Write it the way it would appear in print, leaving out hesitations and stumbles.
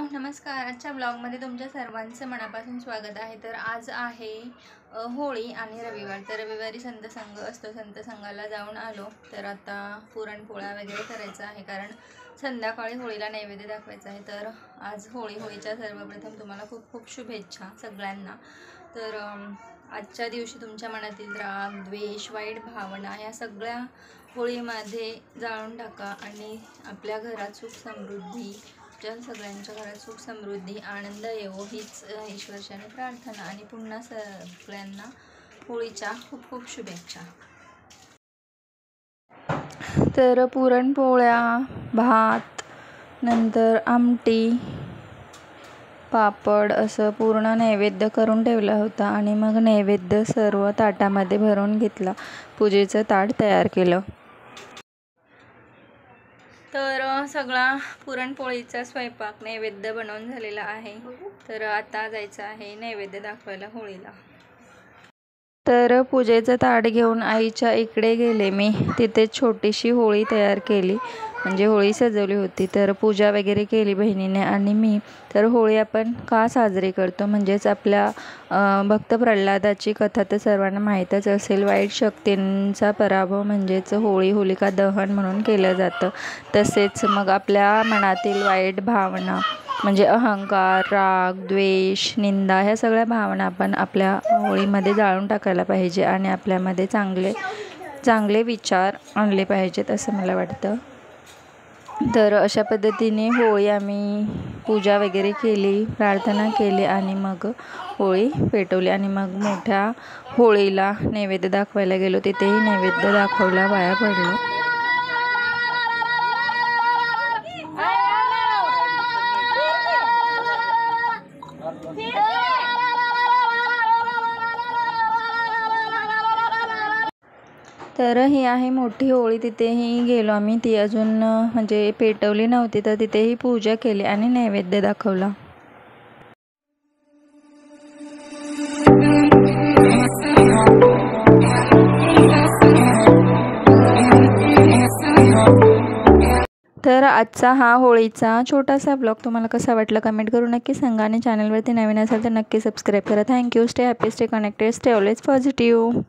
नमस्कार. आजच्या ब्लॉगमध्ये तुमच्या सर्वांचं मनापासून स्वागत आहे. तर आज आहे होळी आणि रविवार. तर रविवारी संतसंग असतो, संतसंगाला जाऊन आलो. तर आता पुरणपोळ्या वगैरे करायचं आहे, कारण संध्याकाळी होळीला नैवेद्य दाखवायचं आहे. तर आज होळीच्या सर्वप्रथम तुम्हाला खूप खूप शुभेच्छा सगळ्यांना. तर आजच्या दिवशी तुमच्या मनातील राग, द्वेष, वाईट भावना या सगळ्या होळीमध्ये जाळून टाका आणि आपल्या घरात सुख समृद्धी, सगळ्यांच्या घरात सुख समृद्धी, आनंद येवो हीच ईश्वराने प्रार्थना. आणि पुन्हा सगळ्यांना होळीच्या खूप खूप शुभेच्छा. तर पुरणपोळ्या, भात, नंतर आमटी, पापड असं पूर्ण नैवेद्य करून ठेवला होता. आणि मग नैवेद्य सर्व ताटामध्ये भरून घेतला. पूजेचं ताट तयार केलं. तर सगळा पुरणपोळीचा स्वयंपाक नैवेद्य बनवून झालेला आहे. तर आता जायचं आहे नैवेद्य दाखवायला होळीला. तर पूजेचं ताट घेऊन आईच्या इकडे गेले मी. तिथे छोटीशी होळी तयार केली, म्हणजे होळी सजवली होती. तर पूजा वगैरे केली बहिणीने आणि मी. तर होळी आपण का साजरी करतो, म्हणजेच आपल्या भक्त प्रल्हादाची कथा तर सर्वांना माहीतच असेल. वाईट शक्तींचा पराभव म्हणजेच होलिका दहन म्हणून केलं जातं. तसेच मग आपल्या मनातील वाईट भावना म्हणजे अहंकार, राग, द्वेष, निंदा ह्या सगळ्या भावना आपण आपल्या होळीमध्ये जाळून टाकायला पाहिजे आणि आपल्यामध्ये चांगले विचार आणले पाहिजेत असं मला वाटतं. तर अशा पद्धतीने होळी आम्ही पूजा वगैरे केली, प्रार्थना केली आणि मग होळी पेटवली. आणि मग मोठ्या होळीला नैवेद्य दाखवायला गेलो. तिथेही नैवेद्य दाखवला, पाया पडलो. तर ही आहे मोठी होळी. तिथेही गेलो आम्ही. ती अजून म्हणजे पेटवली नव्हती, तर तिथेही पूजा केली आणि नैवेद्य दाखवला. तर आजचा हा होळीचा छोटासा ब्लॉग तुम्हाला कसा वाटला कमेंट करून नक्की सांगा. आणि चॅनलवरती नवीन असेल तर नक्की सबस्क्राईब करा. Thank you. Stay happy, stay connected, stay always positive.